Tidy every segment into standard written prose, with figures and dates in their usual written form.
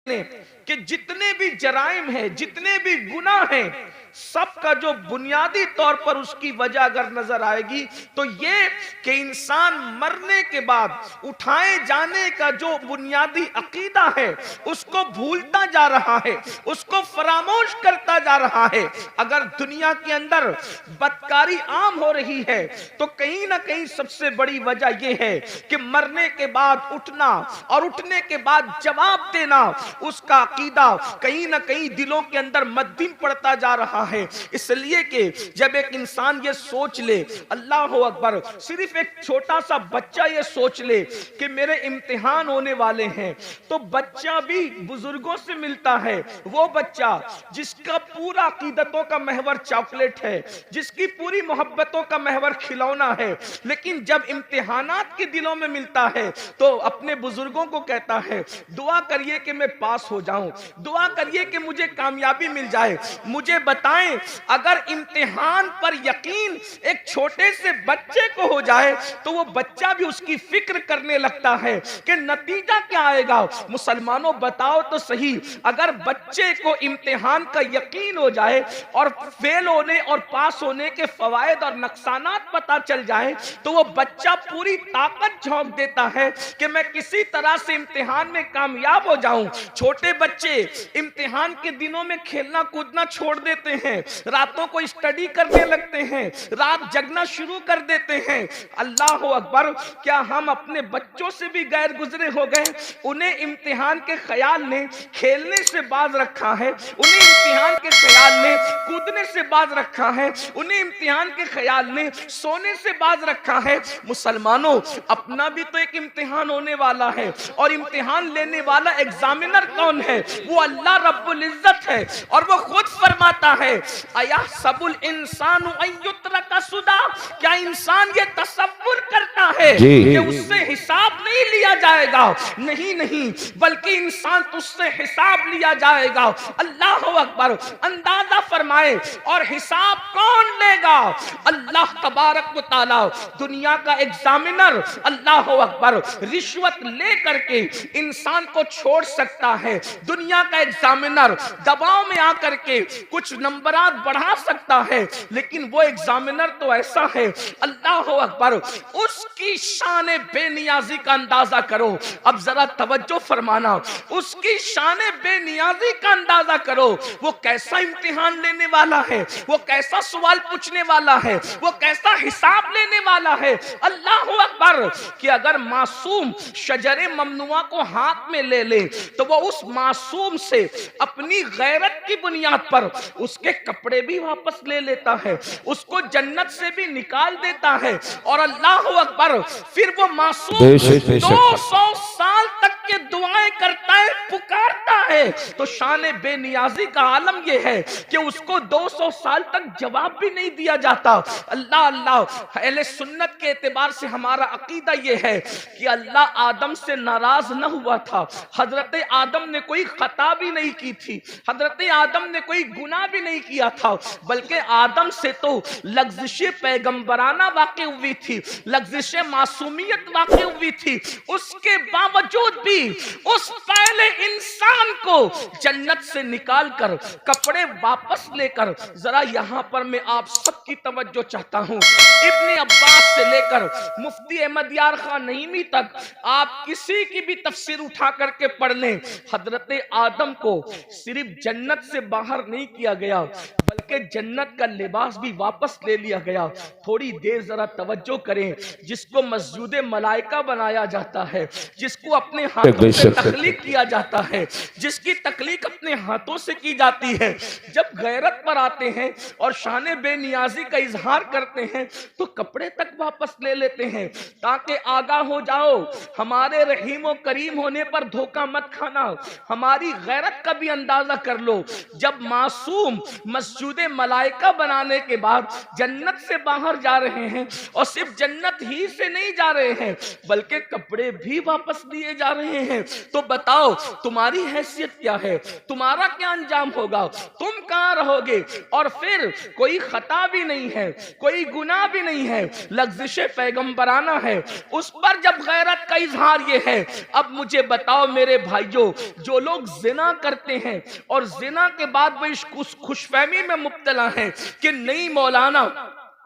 कि जितने भी जराइम हैं, जितने भी गुनाह हैं, सबका जो बुनियादी तौर पर उसकी वजह अगर नजर आएगी तो ये कि इंसान मरने के बाद उठाए जाने का जो बुनियादी अकीदा है उसको भूलता जा रहा है, उसको फरामोश करता जा रहा है। अगर दुनिया के अंदर बदकारी आम हो रही है तो कहीं ना कहीं सबसे बड़ी वजह यह है कि मरने के बाद उठना और उठने के बाद जवाब देना, उसका अकीदा कहीं ना कहीं दिलों के अंदर मद्दीम पड़ता जा रहा है। इसलिए कि जब एक इंसान ये सोच ले, अल्लाह अकबर, सिर्फ एक छोटा सा बच्चा ये सोच ले कि मेरे इम्तिहान होने वाले हैं, तो बच्चा भी बुजुर्गों से मिलता है। वो बच्चा जिसका पूरा अकीदतों का महवर चॉकलेट है, जिसकी पूरी मोहब्बतों का महवर खिलौना है, लेकिन जब इम्तिहानात के दिलों में मिलता है तो अपने बुजुर्गों को कहता है दुआ करिए कि मैं पास हो जाऊं, दुआ करिए कि मुझे कामयाबी मिल जाए। मुझे बताएं, अगर इम्तिहान पर यकीन एक छोटे से बच्चे को हो जाए तो वो बच्चा भी उसकी फिक्र करने लगता है कि नतीजा क्या आएगा। मुसलमानों बताओ तो सही, अगर बच्चे को इम्तिहान का यकीन हो जाए और फेल होने और पास होने के फवायद और नुकसानात पता चल जाए तो वो बच्चा पूरी ताकत झोंक देता है कि मैं किसी तरह से इम्तिहान में कामयाब हो जाऊं। छोटे बच्चे इम्तिहान के दिनों में खेलना कूदना छोड़ देते हैं, रातों को स्टडी करने लगते हैं, रात जगना शुरू कर देते हैं। अल्लाह अकबर, क्या हम अपने बच्चों से भी गैर गुजरे हो गए? उन्हें इम्तिहान के ख्याल ने खेलने से बाज रखा है, उन्हें इम्तिहान के ख्याल ने कूदने से बाज रखा है, उन्हें इम्तिहान के ख्याल ने सोने से बाज रखा है। मुसलमानों, अपना भी तो एक इम्तिहान होने वाला है और इम्तिहान लेने वाला एग्जामिनर कौन है? वो अल्लाह रब्बुल इज्जत है और वो खुद फरमाता है अया सबुल इंसान का सुदा, क्या इंसान ये तसव्वुर करता है कि उससे हिसाब नहीं लिया जाएगा? नहीं नहीं, बल्कि इंसान तुझसे हिसाब लिया जाएगा। अल्लाह अकबर, अंदाजा फरमाए, और हिसाब कौन लेगा? अल्लाह तबारक व तआला, दुनिया का एग्जामिनर। अल्लाह अकबर, रिश्वत ले करके इंसान को छोड़ सकता है, दुनिया का एग्जामिनर दबाव में आकर के कुछ नंबरात बढ़ा सकता है, लेकिन वो एग्जामिनर तो ऐसा है, अल्लाह अकबर, उसकी शान बेनियाजी का अंदाजा करो। अब जरा तवज्जो फरमाना, उसकी शान बेनियाजी का अंदाजा करो। वो कैसा इम्तिहान लेने वाला है, वो कैसा सवाल पूछने वाला है, वो कैसा हिसाब लेने वाला है। अल्लाह अकबर, कि अगर मासूम शजरे ममनुआ को हाथ में ले ले तो वो उस मासूम से अपनी गैरत की बुनियाद पर उसके कपड़े भी वापस ले लेता है, उसको जन्नत से भी निकाल देता है। और अल्लाह अकबर, फिर वो मासूम 200 साल तक के दुआएं करता है, पुकारता है। तो शान बेनियाजी का आलम यह है कि उसको 200 साल तक जवाब भी नहीं दिया जाता। अल्लाह अल्लाह, अहले सुन्नत के एतबार से हमारा अकीदा यह है कि अल्लाह आदम से नाराज न हुआ था, हजरत आदम ने कोई खता भी नहीं की थी, हजरत आदम ने कोई गुनाह भी नहीं किया था, बल्कि आदम से तो लग्जिश पैगंबराना वाक़ई हुई थी, लग्जिश मासूमियत वाक़ई हुई थी। उसके बावजूद भी उस पहले इंसान को जन्नत से निकाल कर कपड़े वापस लेकर, जरा यहां पर मैं आप सबकी तवज्जो चाहता हूं, इब्ने अब्बास से लेकर मुफ्ती अहमद यार खान नईमी तक आप किसी की भी तफसीर उठा करके पढ़ लें, हजरत आदम को सिर्फ जन्नत से बाहर नहीं किया गया, बल्कि जन्नत का लिबास भी वापस ले लिया गया। थोड़ी देर जरा तवज्जो करें, जिसको मस्जिद मलाइका बनाया जाता है, जिसको अपने हाथों से तख्लीक किया जाता है, जिसकी तख्लीक अपने हाथों से की जाती है, जब गैरत पर आते हैं और शान बेनियाजी का इजहार करते हैं तो कपड़े तक वापस ले लेते हैं, ताकि आगाह हो जाओ, हमारे रहीम और करीम होने पर धोखा मत खाना, हमारी गैरत का भी अंदाजा कर लो। जब मासूम मस्जिद मलाइका बनाने के बाद जन्नत से बाहर जा रहे हैं, और सिर्फ जन्नत ही से नहीं जा रहे हैं बल्कि कपड़े भी वापस लिए जा रहे हैं, तो बताओ तुम्हारी हैसियत हैसियत क्या है, तुम्हारा क्या अंजाम होगा, तुम कहां रहोगे। और फिर कोई खता भी नहीं है, कोई गुनाह भी नहीं है, लग़्ज़िश पैगंबराना है, उस पर जब गैरत का इजहार ये है। अब मुझे बताओ मेरे भाइयों, जो लोग जिना करते हैं और जिना के बाद वो इस खुशफहमी में मुब्तला है कि नहीं मौलाना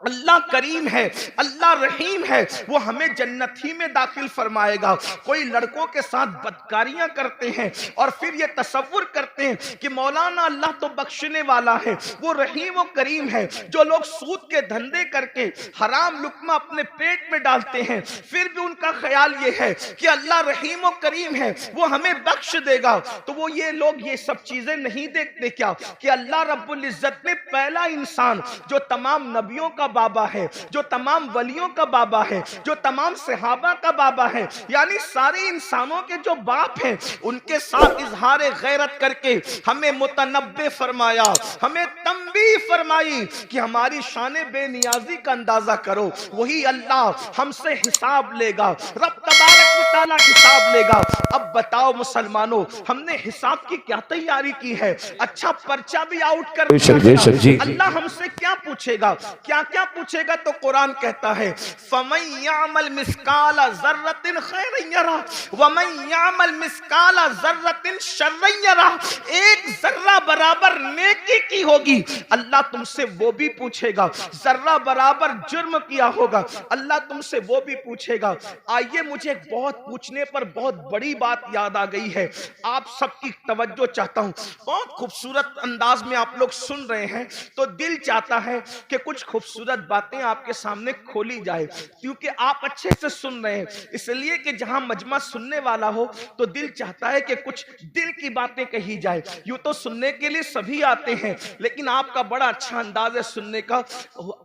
अल्लाह करीम है, अल्लाह रहीम है, वो हमें जन्नत ही में दाखिल फरमाएगा। कोई लड़कों के साथ बदकारियां करते हैं और फिर ये तसव्वुर करते हैं कि मौलाना अल्लाह तो बख्शने वाला है, वो रहीम व करीम है। जो लोग सूद के धंधे करके हराम लुक्मा अपने पेट में डालते हैं, फिर भी उनका ख्याल ये है कि अल्लाह रहीम व करीम है, वो हमें बख्श देगा। तो वो ये लोग ये सब चीजें नहीं देखते क्या कि अल्लाह रब्बुल इज्जत ने पहला इंसान जो तमाम नबियों का बाबा है, जो तमाम वलियों का बाबा है, जो तमाम सहाबा का बाबा है, यानी सारे इंसानों के जो बाप हैं, उनके साथ इजहार गैरत करके हमें मुतनब्बे फरमाया, हमें तंबीह फरमाई कि हमारी शान बेनियाजी का अंदाजा करो। वही अल्लाह हमसे हिसाब लेगा, रब तबारक व तआला हिसाब लेगा। अब बताओ मुसलमानों, हमने हिसाब की क्या तैयारी की है? अच्छा पर्चा भी आउट कर दिया, अल्लाह हमसे क्या पूछेगा, क्या क्या पूछेगा? तो कुरान कहता है फमन यामल मिस्काला ज़र्रतिन खैरन यरा व मन यामल मिस्काला ज़र्रतिन शर्रन यरा। एक जर्रा बराबर नेकी की होगी, अल्लाह तुमसे वो भी पूछेगा। जर्रा बराबर जुर्म किया होगा, अल्लाह तुमसे वो भी पूछेगा। आइए, मुझे बहुत पूछने पर बहुत बड़ी बात याद आ गई है, आप सबकी तवज्जो चाहता हूं। बहुत खूबसूरत अंदाज में आप लोग सुन रहे हैं, तो दिल चाहता है कि कुछ खूबसूरत बातें आपके सामने खोली जाए, क्योंकि आप अच्छे से सुन रहे हैं। इसलिए कि जहां मजमा सुनने वाला हो तो दिल चाहता है कि कुछ दिल की बातें कही जाए। यूं तो सुनने के लिए सभी आते हैं, लेकिन आपका बड़ा अच्छा अंदाज है सुनने का।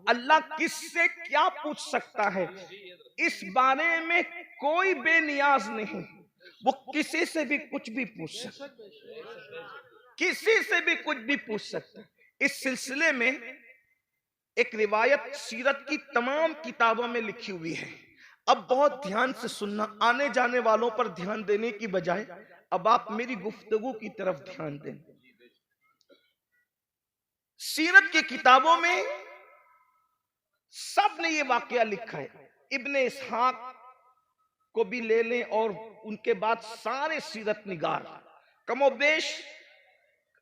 अल्लाह किससे क्या पूछ सकता है, इस बारे में कोई बेनियाज नहीं। वो किसी से भी कुछ भी पूछ सकता, किसी से भी कुछ भी पूछ सकता। इस सिलसिले में एक रिवायत सीरत की तमाम किताबों में लिखी हुई है। अब बहुत ध्यान से सुनना, आने जाने वालों पर ध्यान देने की बजाय अब आप मेरी गुफ्तगू की तरफ ध्यान दें। सीरत की किताबों में सब ने ये वाकया लिखा है। इब्ने इसहाक को भी ले लें और उनके बाद सारे सीरत निगार कमोबेश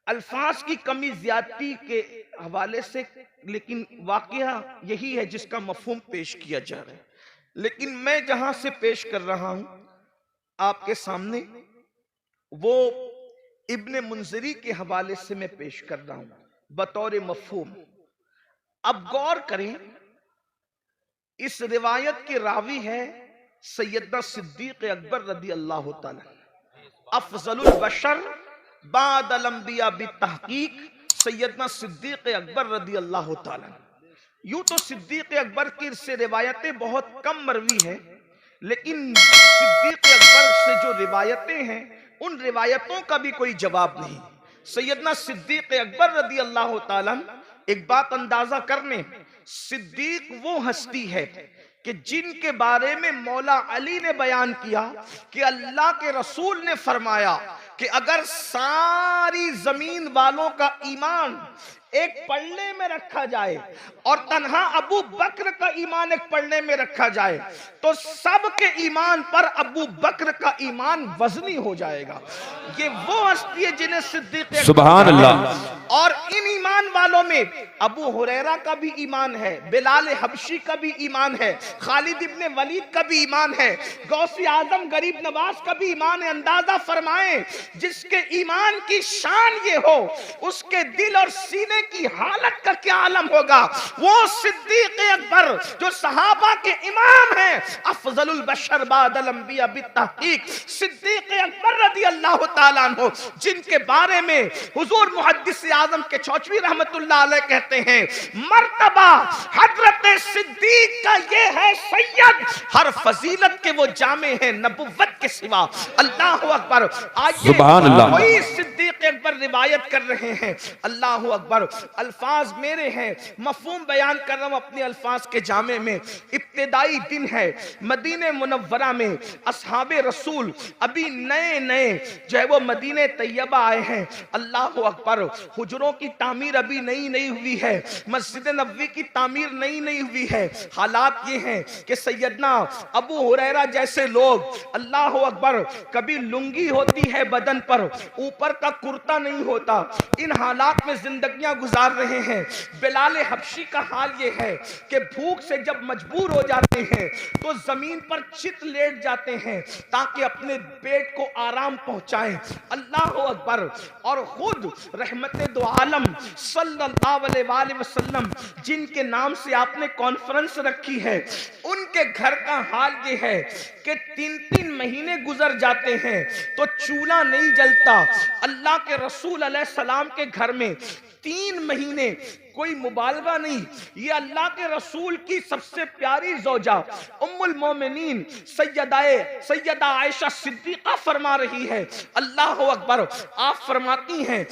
अल्फाज की कमी ज्यादती के हवाले से, लेकिन वाकया यही है जिसका मफहूम पेश किया जा रहा है। लेकिन मैं जहां से पेश कर रहा हूं आपके सामने, वो इब्ने मुंज़िरी के हवाले से मैं पेश कर रहा हूं बतौर मफहूम। अब गौर करें, इस रिवायत के रावी है सैयदना सिद्दीक अकबर रदी अल्लाह तआला, अफजलुल बशर बादल अंबिया बितहकीक सैयदना सिद्दीक अकबर रदी अल्लाह तआला। यूं तो सिद्दीक अकबर की से रिवायतें बहुत कम मरवी है, लेकिन सिद्दीक अकबर से जो रिवायतें हैं उन रिवायतों का भी कोई जवाब नहीं। सैयदना सिद्दीक अकबर रदी अल्लाह तआला, एक बात अंदाजा करने, सिद्दीक वो हस्ती है कि जिनके बारे में मौला अली ने बयान किया कि अल्लाह के रसूल ने फरमाया कि अगर सारी जमीन वालों का ईमान एक पल्ले में रखा जाए और तन्हा अबू बकर का ईमान एक पल्ले में रखा जाए, तो सबके ईमान पर अबू बकर का ईमान वजनी हो जाएगा। ये वो हस्ती है जिन्हें सिद्दीक सुभान अल्लाह। और इन ईमान वालों में अबू हुरैरा का भी ईमान है, बिलाल हबशी का भी ईमान है, खालिद इब्ने वलीद का भी ईमान है, गौसे आजम गरीब नवाज का भी ईमान है। अंदाजा फरमाएं, जिसके ईमान की शान ये हो, उसके दिल और सीने की हालत का क्या आलम होगा। वो सिद्दीक अकबर जो सहाबा के इमाम हैं, अफजलुल बशर बादल अंबिया बितहकीक सिद्दीक अकबर रदी अल्लाह तआला अन्हु, जिनके बारे में हुजूर मुहद्दिस आजम के चौचवी रहमतुल्लाह अलैह कहते हैं, मर्तबा हजरत सिद्दीक का ये है सैयद, हर फजीलत के वो जामे हैं नबुव्वत के सिवा। अल्लाह अकबर। आइए, कोई सिद्दीक अकबर रिवायत कर रहे हैं। अल्लाह अकबर। अल्फाज मेरे हैं, मफहूम बयान कर रहा हूं अपने अल्फाज के जामे में। इब्तिदाई दिन है, मदीने मुनव्वरा में असहाबे रसूल अभी नए नए जो है वो मदीने तैयबा आए हैं। अल्लाह अकबर। हुजरों की तामीर अभी नई नई हुई है, मस्जिद नबवी की तामीर नई नई हुई है। हालात ये हैं कि सैयदना अबू हुरैरा जैसे लोग, अल्लाह अकबर, कभी लुंगी होती है बदन पर, ऊपर का कुर्ता नहीं होता, इन हालात में जिंदगियां गुजार रहे हैं। बिलाल हबशी का हाल ये है कि भूख से जब मजबूर हो जाते हैं तो जमीन पर चित लेट जाते हैं ताकि अपने पेट को आराम पहुंचाएं। अल्लाह अकबर। और खुद रहमत दो आलम सल्लल्लाहु अलैहि वसल्लम जिनके नाम से आपने कॉन्फ्रेंस रखी है, उनके घर का हाल ये है कि 3-3 महीने गुजर जाते हैं तो चूल्हा नहीं जलता। अल्लाह के रसूल अलैहिस्सलाम के घर में 3 महीने, कोई मुबालगा नहीं, ये अल्लाह के रसूल की सबसे प्यारी ज़ौजा उम्मुल मोमिनीन सैयदा आयशा सिद्दीक़ा फरमा रही है। अल्लाह अकबर। आप फरमाती हैं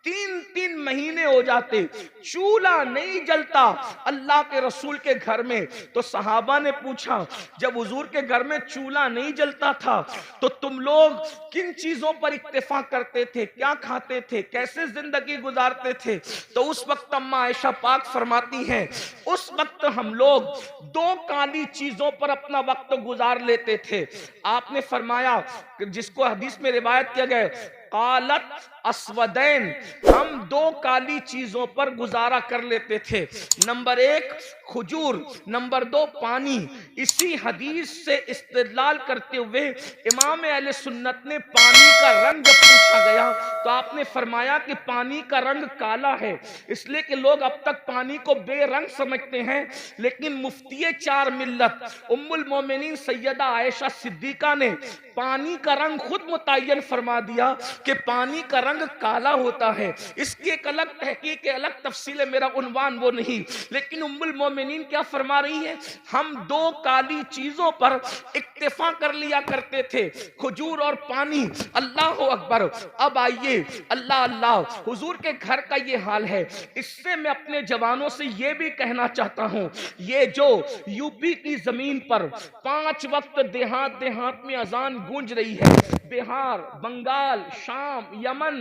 3-3 महीने हो जाते, चूल्हा नहीं जलता अल्लाह के रसूल के घर में। तो सहाबा ने पूछा, जब हुजूर के घर में चूल्हा नहीं जलता था तो तुम लोग किन चीजों पर इत्तेफा करते थे, क्या खाते थे, कैसे जिंदगी गुजारते थे? तो उस वक्त अम्मा आयशा पाक फरमाती हैं, उस वक्त हम लोग 2 काली चीजों पर अपना वक्त गुजार लेते थे। आपने फरमाया, जिसको हदीस में रिवायत किया गया, कालत अस्वदैन, हम 2 काली चीजों पर गुजारा कर लेते थे। नंबर 1 खजूर, नंबर 2 पानी। इसी हदीस से इस्तेदलाल करते हुए इमाम अहले सुन्नत ने पानी का रंग जब पूछा गया तो आपने फरमाया कि पानी का रंग काला है, इसलिए कि लोग अब तक पानी को बेरंग समझते हैं। लेकिन मुफ्ती 4 मिल्लत उम्मुल मोमिनीन सैयदा आयशा सिद्दीका ने पानी का रंग खुद मुतय्यन फरमा दिया कि पानी का रंग काला होता है। इसकी एक अलग तहकीक, अलग तफसील है, मेरा उन्वान वो नहीं। लेकिन उम्मुल मोमिनीन क्या फरमा रही है, हम 2 काली चीजों पर इक्तिफा कर लिया करते थे, खजूर और पानी। अल्लाह अकबर। अब आइए, अल्लाह अल्लाह, हुजूर के घर का ये हाल है। इससे मैं अपने जवानों से ये भी कहना चाहता हूं, ये जो यूपी की जमीन पर 5 वक्त देहात देहात में अजान गूंज रही है, बिहार, बंगाल, शाम, यमन,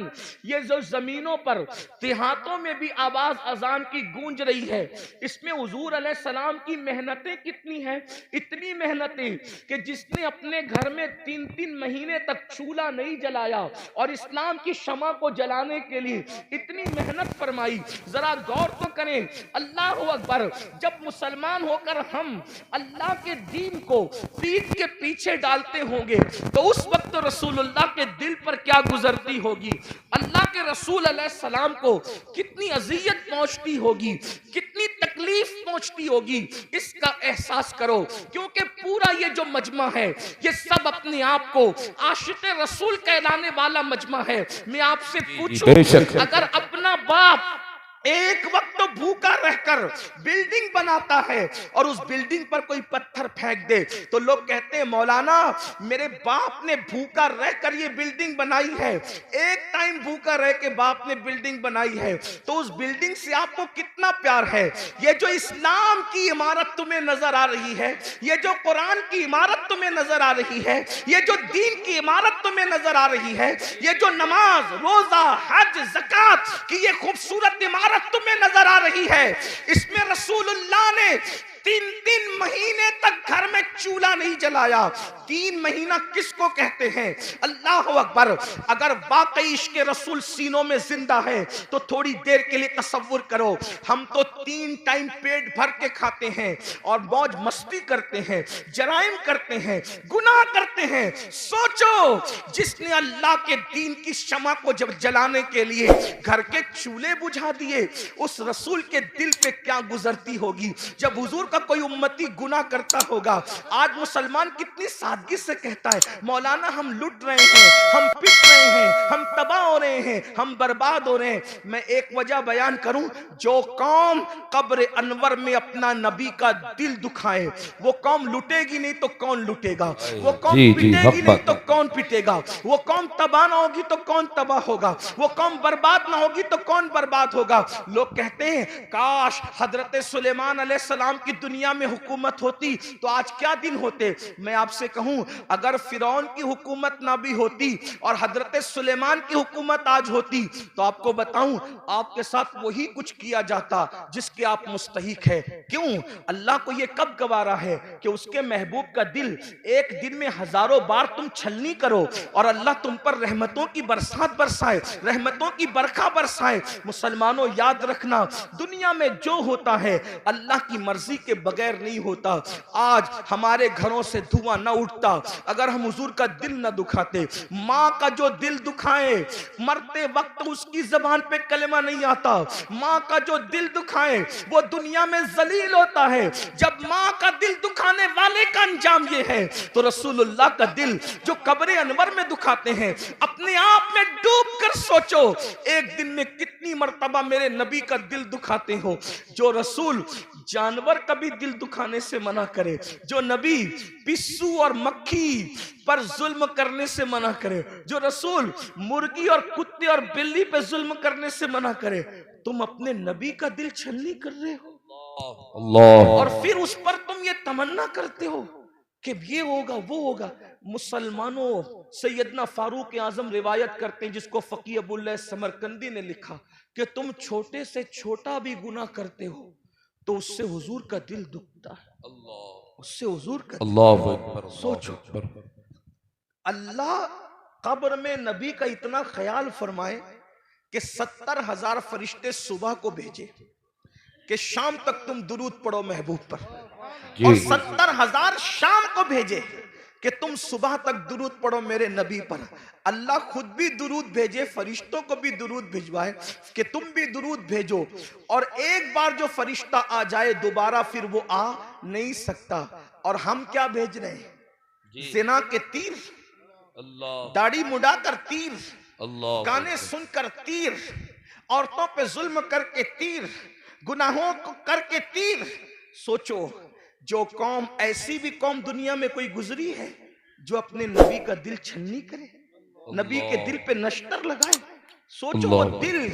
ये जो जमीनों पर देहातों में भी आवाज अजान की गूंज रही है, इसमें हुजूर अलैहिस्सलाम की मेहनतें कितनी हैं। इतनी मेहनतें कि जिसने अपने घर में 3-3 महीने तक चूल्हा नहीं जलाया और इस्लाम की शमा को जलाने के लिए इतनी मेहनत फरमाई, जरा गौर तो करें। अल्लाह अकबर। जब मुसलमान होकर हम अल्लाह के दीन को पीठ के पीछे डालते होंगे तो उस वक्त रसूलुल्लाह के दिल पर क्या गुजरती होगी, अल्लाह के रसूल अलैहिस्सलाम को कितनी अजियत पहुंचती होगी, कितनी तकलीफ पहुंचती होगी, इसका एहसास करो। क्योंकि पूरा ये जो मजमा है, ये सब अपने आप को आशिक़ रसूल कहलाने वाला मजमा है। मैं आपसे पूछूं, अगर अपना बाप एक वक्त तो भूखा रहकर बिल्डिंग बनाता है और उस बिल्डिंग पर कोई पत्थर फेंक दे तो लोग कहते हैं, मौलाना मेरे बाप ने भूखा रहकर ये बिल्डिंग बनाई है। एक टाइम भूखा रह के बाप ने बिल्डिंग बनाई है तो उस बिल्डिंग से आपको कितना प्यार है। ये जो इस्लाम की इमारत तुम्हें नजर आ रही है, ये जो कुरान की इमारत तुम्हें नजर आ रही है, ये जो दीन की इमारत तुम्हें नजर आ रही है, ये जो नमाज, रोजा, हज, ज़कात की ये खूबसूरत इमारत तुम्हें नजर आ रही है, इसमें रसूलुल्लाह ने 3-3 महीने तक घर में चूल्हा नहीं जलाया। 3 महीना किसको कहते हैं? अल्लाह अकबर। अगर वाकई इश्क रसूल सीनों में जिंदा है तो थोड़ी देर के लिए तसव्वुर करो, हम तो 3 टाइम पेट भर के खाते हैं और मौज मस्ती करते हैं, जराइम करते हैं, गुनाह करते हैं। सोचो, जिसने अल्लाह के दीन की शमा को जब जलाने के लिए घर के चूल्हे बुझा दिए, उस रसूल के दिल पे क्या गुजरती होगी जब हुजूर का कोई उम्मती गुनाह करता होगा। आज मुसलमान कितनी सादगी से कहता है, मौलाना हम लुट रहे हैं, हम पिट रहे हैं, हम तबाह हो रहे रहे हैं, हम बर्बाद हो रहे हैं। मैं एक वजह बयान करूं, जो कौम कब्र अनवर में अपना नबी का दिल दुखाए वो कौम लुटेगी नहीं तो कौन लुटेगा, वो कौम पिटेगी नहीं तो कौन पिटेगा, वो कौम तबाह ना होगी तो कौन तबाह होगा, वो कौम बर्बाद ना होगी तो कौन बर्बाद होगा। लोग कहते हैं काश हजरत सुलेमान अलैहिस्सलाम की दुनिया में हुकूमत होती तो आज क्या दिन होते। मैं आपसे कहूं, अगर फिरौन की हुकूमत ना भी होती और हजरत सुलेमान की हुकूमत आज होती तो आपको बताऊं आपके साथ वही कुछ किया जाता जिसके आप मुस्तहिक है। क्यों? अल्लाह को यह कब गवारा है कि उसके महबूब का दिल एक दिन में हजारों बार तुम छलनी करो और अल्लाह तुम पर रहमतों की बरसात बरसाए, रहमतों की बरखा बरसाए। मुसलमानों याद रखना, दुनिया में जो होता है अल्लाह की मर्जी के बगैर नहीं होता। आज हमारे घरों से धुआं न उठता अगर हम हुजूर का दिल न दुखाते। माँ का जो दिल दुखाए, मरते वक्त उसकी जबान पे कलमा नहीं आता। माँ का जो दिल दुखाए वो दुनिया में जलील होता है। जब माँ का दिल दुखाने वाले का अंजाम ये है तो रसूलुल्लाह का दिल जो कब्र अनवर में दुखाते हैं, अपने आप में डूब कर सोचो एक दिन में कितनी मर्तबा मेरे नबी का दिल दुखाते हो। जो रसूल जानवर का भी दिल दुखाने से मना करे, जो नबी पिस्सू और मक्खी पर जुल्म करने से मना करे, जो रसूल मुर्गी और कुत्ते और बिल्ली पे जुल्म करने से मना करे, तुम अपने नबी का दिल छलनी कर रहे हो अल्लाह, और फिर उस पर तुम ये तमन्ना करते हो कि ये होगा वो होगा। मुसलमानों, सैयदना फारूक आजम रिवायत करते हैं, जिसको फकी अबुल्लाह समरकंदी ने लिखा, कि तुम छोटे से छोटा भी गुनाह करते हो तो उससे हुजूर का दिल दुखता है। उससे हुजूर का अल्लाह। सोचो, अल्लाह कब्र में नबी का इतना ख्याल फरमाए कि 70,000 फरिश्ते सुबह को भेजे कि शाम तक तुम दुरूद पढ़ो महबूब पर, और 70,000 शाम को भेजे कि तुम सुबह तक दुरूद पढ़ो मेरे नबी पर। अल्लाह खुद भी दुरूद भेजे, फरिश्तों को भी दुरूद भिजवाए कि तुम भी दुरूद भेजो, और एक बार जो फरिश्ता आ जाए दोबारा फिर वो आ नहीं सकता। और हम क्या भेज रहे हैं? जिना के तीर, दाढ़ी मुड़ाकर तीर, गाने सुनकर तीर, औरतों पे जुल्म करके तीर, गुनाहों को करके तीर। सोचो, जो कौम, ऐसी भी कौम दुनिया में कोई गुजरी है जो अपने नबी का दिल छलनी करे, नबी के दिल पे नश्तर लगाए? सोचो, वो दिल,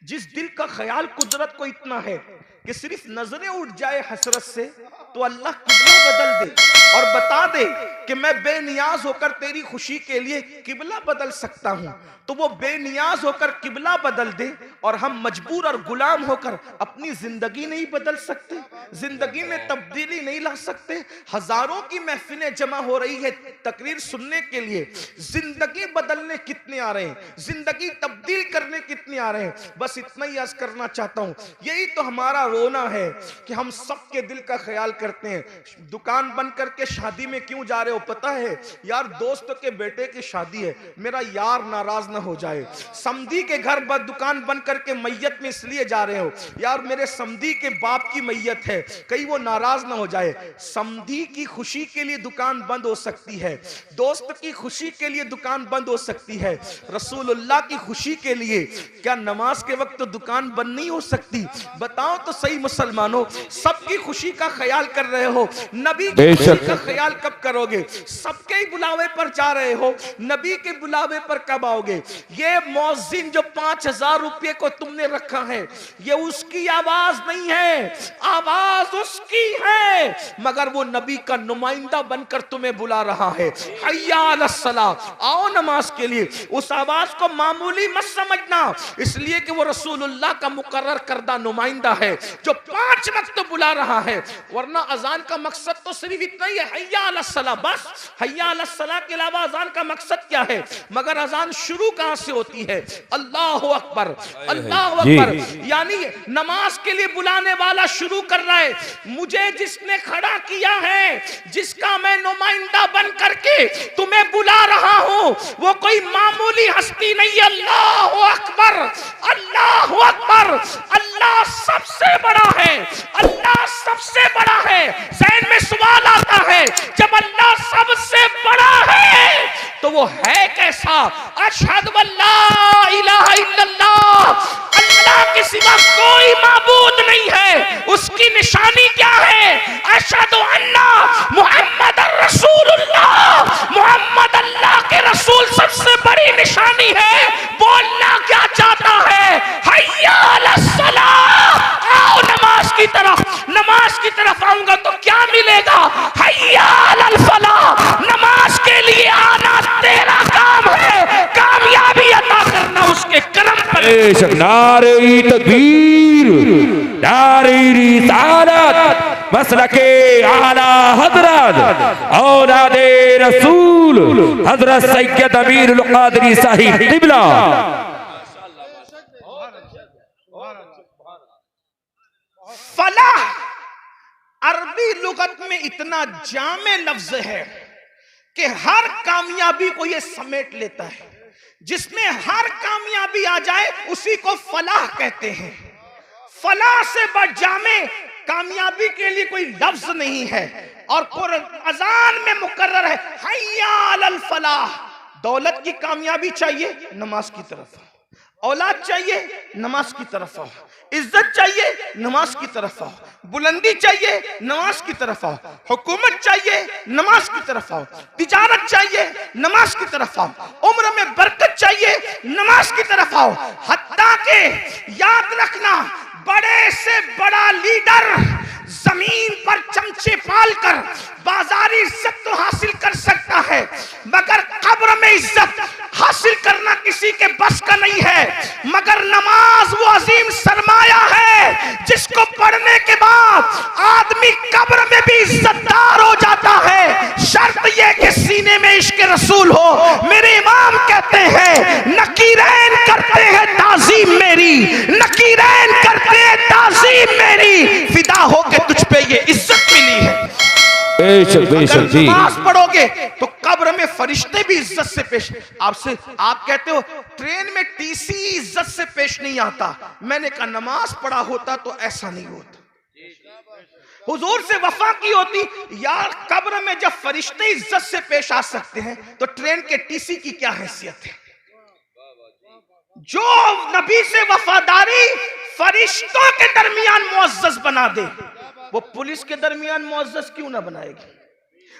जिस दिल का ख्याल कुदरत को इतना है कि सिर्फ नजरें उठ जाए हसरत से तो अल्लाह किबला बदल दे और बता दे कि मैं बेनियाज होकर तेरी खुशी के लिए किबला बदल सकता हूं, तो वो बेनियाज होकर किबला बदल दे और हम मजबूर और गुलाम होकर अपनी जिंदगी नहीं बदल सकते, जिंदगी में तब्दीली नहीं ला सकते। हजारों की महफिलें जमा हो रही है तकरीर सुनने के लिए, जिंदगी बदलने कितने आ रहे हैं, जिंदगी तब्दील करने कितने आ रहे हैं। बस इतना ही अर्ज करना चाहता हूं, यही तो हमारा रोना है कि हम सबके दिल का ख्याल करते हैं। दुकान बंद करके शादी में क्यों जा रहे हो? पता है यार, दोस्त के बेटे की शादी है, मेरा यार नाराज ना हो जाए। समधी के घर दुकान बंद करके मैयत में इसलिए जा रहे हो यार, मेरे समधी के बाप की मैयत है, कहीं वो नाराज ना हो जाए। समधी की खुशी के लिए दुकान बंद हो सकती है, दोस्त की खुशी के लिए दुकान बंद हो सकती है, रसूलुल्लाह की खुशी के लिए क्या नमाज के वक्त तो दुकान बंद नहीं हो सकती? बताओ तो सही मुसलमानों, सबकी खुशी का ख्याल कर रहे हो, नबी की खुशी का ख्याल कब करोगे? सबके ही बुलावे पर जा रहे हो, नबी के बुलावे पर कब आओगे? ये मौजिन जो 5,000 रुपये को तुमने रखा है, ये उसकी आवाज नहीं है, आवाज उसकी है, मगर वो नबी का नुमाइंदा बनकर तुम्हें बुला रहा है। हय्या अलस सलाह, आओ नमाज के लिए। उस आवाज को मामूली मत समझना, इसलिए कि वो रसूलुल्लाह का मुकर्रर करदा नुमाइंदा है जो 5 वक्त बुला रहा है। वरना अजान का मकसद तो सिर्फ इतना ही है, हय्या अलस सलाह, बस हय्या अलस सलाह के अलावा अजान का मकसद क्या है? मगर अजान शुरू कहां से होती है? अल्लाहु अकबर, अल्लाहु अकबर, यानी नमाज के लिए बुलाने वाला शुरू कर रहा है। मुझे जिसने खड़ा किया है, जिसका मैं नुमाइंदा बन करके तुम्हें बुला रहा हूं, वो कोई मामूली हस्ती नहीं है। अल्लाहु अकबर, अल्लाहु अकबर, अल्लाह सबसे बड़ा है, अल्लाह सबसे बड़ा है। ज़हन में सवाल आता है, जब अल्लाह सबसे बड़ा है तो वो है कैसा? अशहदु अल्ला इलाहा बेशक नारे तकबीर, नारे रिसालत, मसलके आला हजरत औलादे रसूल हजरत सैयद अमीरुल कादरी साहिब क़िबला। फलाह अरबी लुगत में इतना जामे लफ्ज है कि हर कामयाबी को यह समेट लेता है। जिसमें हर कामयाबी आ जाए उसी को फलाह कहते हैं। फलाह से बढ़ जामे कामयाबी के लिए कोई लफ्ज नहीं है। और अज़ान में मुकर्रर है हय्या अलल फलाह। दौलत की कामयाबी चाहिए, नमाज की तरफ आओ। औलाद चाहिए, नमाज की तरफ आओ। इज्जत चाहिए, नमाज की तरफ आओ। बुलंदी चाहिए, नमाज की तरफ आओ। हुकूमत चाहिए, नमाज की तरफ आओ। तिजारत चाहिए, नमाज की तरफ आओ। उम्र में बरकत चाहिए, नमाज की तरफ आओ। हत्ता के याद रखना, बड़े से बड़ा लीडर जमीन पर चमचे पालकर बाजारी इज्जत तो हासिल कर सकता है, मगर कब्र में इज्जत हासिल करना किसी के बस का नहीं है। मगर नमाज वो अजीम सरमाया है जिसको पढ़ने के बाद आदमी कब्र में भी इज्जतदार हो जाता है। शर्त यह कि सीने में इश्क रसूल हो। मेरे इमाम कहते हैं नकीरैन करते हैं ताजीम मेरी, नकीरैन करते हैं ताजीम मेरी, फिदा हो के तुझ पे ये इज्जत मिली है। अगर नमाज पढ़ोगे तो कब्र में फरिश्ते भी इज्जत से पेश। आपसे आप कहते हो ट्रेन में टीसी इज्जत से पेश नहीं आता। मैंने कहा नमाज पढ़ा होता तो ऐसा नहीं होता। हुजूर से वफा की होती यार। कब्र में जब फरिश्ते इज्जत से पेश आ सकते हैं तो ट्रेन के टीसी की क्या हैसियत है। जो नबी से वफादारी फरिश्तों के दरमियान मुअज़्ज़ज़ बना दे, वो पुलिस के दरमियान मुअज़्ज़ज़ क्यों ना बनाएगी?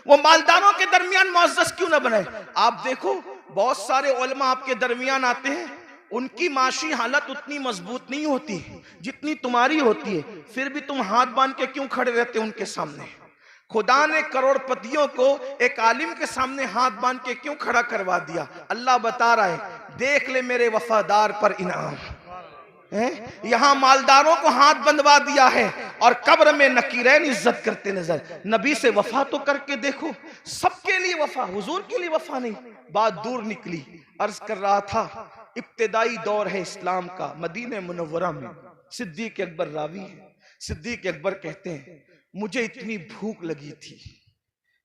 वो मालदारों के दरमियान मुअज़्ज़ज़ क्यों ना बनाए? आप देखो बहुत सारे उलमा आपके दरमियान आते हैं, उनकी माशी हालत उतनी मजबूत नहीं होती जितनी तुम्हारी होती है, फिर भी तुम हाथ बांध के क्यों खड़े रहते उनके सामने? खुदा ने करोड़पतियों को एक आलिम के सामने हाथ बांध के क्यों खड़ा करवा दिया? अल्लाह बता रहा है देख ले मेरे वफादार पर इनाम है। यहां मालदारों को हाथ बंधवा दिया है और कब्र में नकीरैन इज्जत करते नजर। नबी से वफा तो करके देखो। सबके लिए वफा, हुजूर के लिए वफा नहीं। बात दूर निकली। अर्ज कर रहा था इब्तिदाई दौर है इस्लाम का, मदीने मुनव्वरा में सिद्दीक अकबर रावी है। सिद्दीक अकबर कहते हैं मुझे इतनी भूख लगी थी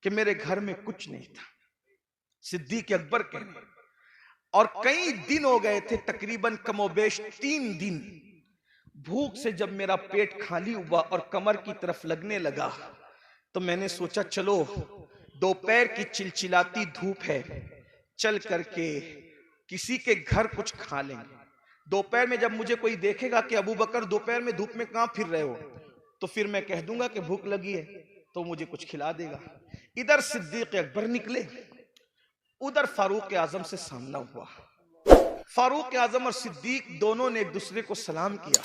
कि मेरे घर में कुछ नहीं था। सिद्दीक अकबर कहते और कई दिन हो गए थे, तकरीबन कमोबेश 3 दिन। भूख से जब मेरा पेट खाली हुआ और कमर की तरफ लगने लगा तो मैंने सोचा चलो दोपहर की चिलचिलाती धूप है, चल करके किसी के घर कुछ खा लेंगे। दोपहर में जब मुझे कोई देखेगा कि अबू बकर दोपहर में धूप में कहां फिर रहे हो, तो फिर मैं कह दूंगा कि भूख लगी है तो मुझे कुछ खिला देगा। इधर सिद्दीक अकबर निकले, उधर फारूक आजम से सामना हुआ। फारूक आजम और सिद्दीक दोनों ने एक दूसरे को सलाम किया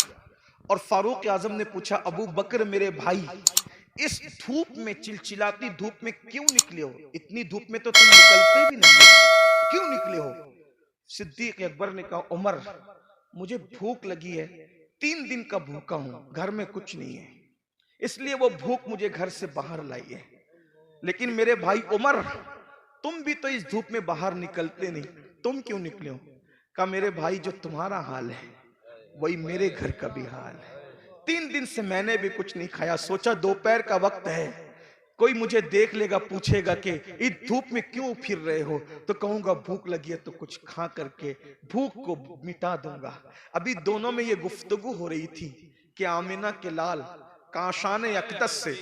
और फारूक आजम ने पूछा अबू बकर मेरे भाई, इस धूप में, चिलचिलाती धूप में क्यों निकले हो? इतनी धूप में तो तुम निकलते भी नहीं, क्यों निकले हो? सिद्दीक अकबर ने कहा उमर मुझे भूख लगी है, 3 दिन का भूखा हूं, घर में कुछ नहीं है, इसलिए वो भूख मुझे घर से बाहर लाई है। लेकिन मेरे भाई उमर तुम भी तो इस धूप में बाहर निकलते नहीं, तुम क्यों निकले हो? कहा मेरे भाई जो तुम्हारा हाल है वही मेरे घर का भी हाल है। 3 दिन से मैंने भी कुछ नहीं खाया, सोचा दोपहर का वक्त है, कोई मुझे देख लेगा, पूछेगा कि इस धूप में क्यों फिर रहे हो, तो कहूंगा भूख लगी है तो कुछ खा करके भूख को मिटा दूंगा। अभी दोनों में ये गुफ्तगू हो रही थी कि आमिना के लाल काशान अक़दस से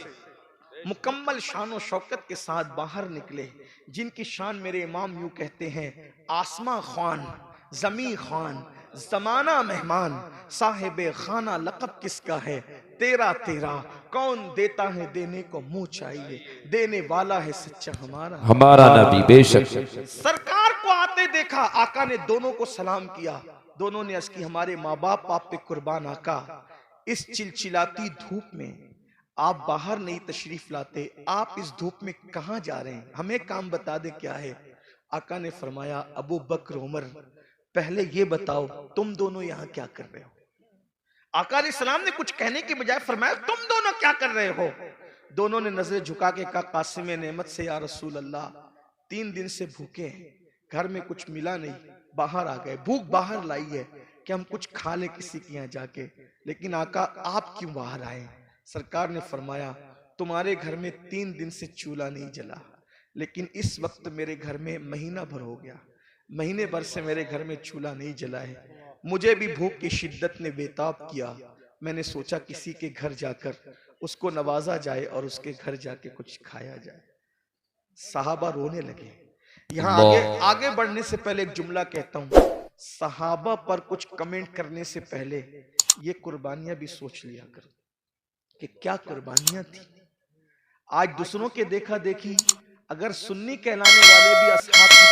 मुकम्मल शान शौकत के साथ बाहर निकले, जिनकी शान मेरे इमाम यूं कहते हैं आसमां खान, जमी खान, जमाना मेहमान, साहिबे खाना लक़ब किसका है, तेरा तेरा कौन देता है देने को मुंह चाहिए, देने वाला है सच्चा हमारा नबी। बेशक सरकार को आते देखा, आका ने दोनों को सलाम किया। दोनों ने अर्ज़ की हमारे माँ बाप आप पे कुर्बान आका, इस चिलचिलाती धूप में आप बाहर नहीं तशरीफ लाते, आप इस धूप में कहां जा रहे हैं, हमें काम बता दे क्या है। आका ने फरमाया अबू बकर उमर पहले ये बताओ तुम दोनों यहां क्या कर रहे हो। आका अलैहिस्सलाम ने कुछ कहने के बजाय फरमाया तुम दोनों क्या कर रहे हो। दोनों ने नजरें झुका के कहा कासिम नेमत से या रसूल अल्लाह, 3 दिन से भूखे हैं, घर में कुछ मिला नहीं, बाहर आ गए, भूख बाहर लाई है कि हम कुछ खा ले किसी के यहाँ जाके। लेकिन आका आप क्यों बाहर आए। सरकार ने फरमाया तुम्हारे घर में 3 दिन से चूल्हा नहीं जला, लेकिन इस वक्त मेरे घर में महीना भर हो गया, महीने भर से मेरे घर में चूल्हा नहीं जला है। मुझे भी भूख की शिद्दत ने बेताब किया। मैंने सोचा किसी के घर जाकर उसको नवाजा जाए और उसके घर जाके कुछ खाया जाए। सहाबा रोने लगे। यहाँ आगे बढ़ने से पहले एक जुमला कहता हूं, सहाबा पर कुछ कमेंट करने से पहले ये कुर्बानियां भी सोच लिया करो कि क्या कुर्बानियां थी। आज दूसरों के देखा देखी अगर सुन्नी कहलाने वाले भी असहाब की